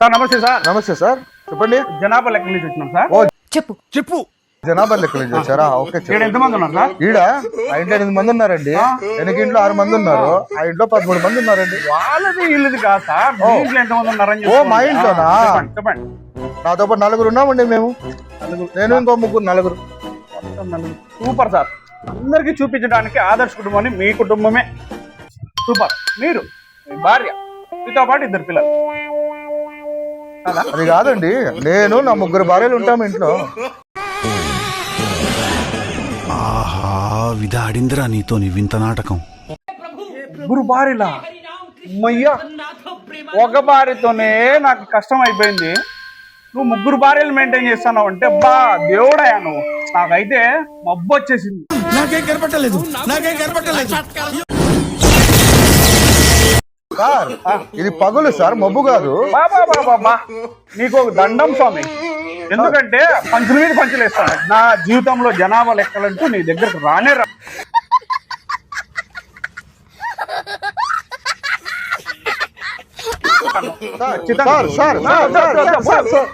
Sir నమస్తే sir. నమస్తే sir, చెప్పండి. జనాభా లెక్క నుంచి వచ్చినాం సార్. ఓ చెప్పు. జనాభా లెక్క నుంచి వచ్చారా? ఓకే ఇక్కడ చెప్పండి. ఎంతమంది ఉన్నారు సార్? ఈడ ఆ ఇంట్లో 8 మంది ఉన్నారండి. వెనక ఇంట్లో 6 మంది ఉన్నారు. ఆ ఇంట్లో 13 మంది ఉన్నారండి. వాళ్ళది ఇల్లుది కాదు సార్. మీ ఇంట్లో ఎంతమంది ఉన్నారని ఓ, మా ఇంట్లోనా? చెప్పండి. నాతో పాటు 4 ఉన్నామండి మేము. నేను ఇంకో 3 నలుగురు. Super sir. అందరికి చూపించడానికి ఆదర్శ కుటుంబాన్ని మీ కుటుంబమే సూపర్. మీరు మీ భార్య మీతో పాటు 2 పిల్లలు కదా? అది కాదండి, నేను నా 3 భార్యలు ఉంటాము ఇంట్లో. ఆహా, విధాడిందిరా నీతో నీ వింత నాటకం. 3 భార్యలా? అమ్మయ్యా, ఒక భార్యతోనే నాకు కష్టం అయిపోయింది. నువ్వు 3 భార్యలు మెయింటైన్ చేస్తున్నావు అంటే బా దేవుడయా నువ్వు. నాకైతే మబ్బు వచ్చేసింది. నాకేం కనపట్టలేదు. సార్ ఇది పగులు సార్, మబ్బు కాదు. బాబా బాబా, నీకు ఒక దండం స్వామి. ఎందుకంటే పంచుల మీద పంచులు వేస్తాను. నా జీవితంలో జనాభా లెక్కలంటూ నీ దగ్గరకు రానే రా. Sir sir sir sir sir sir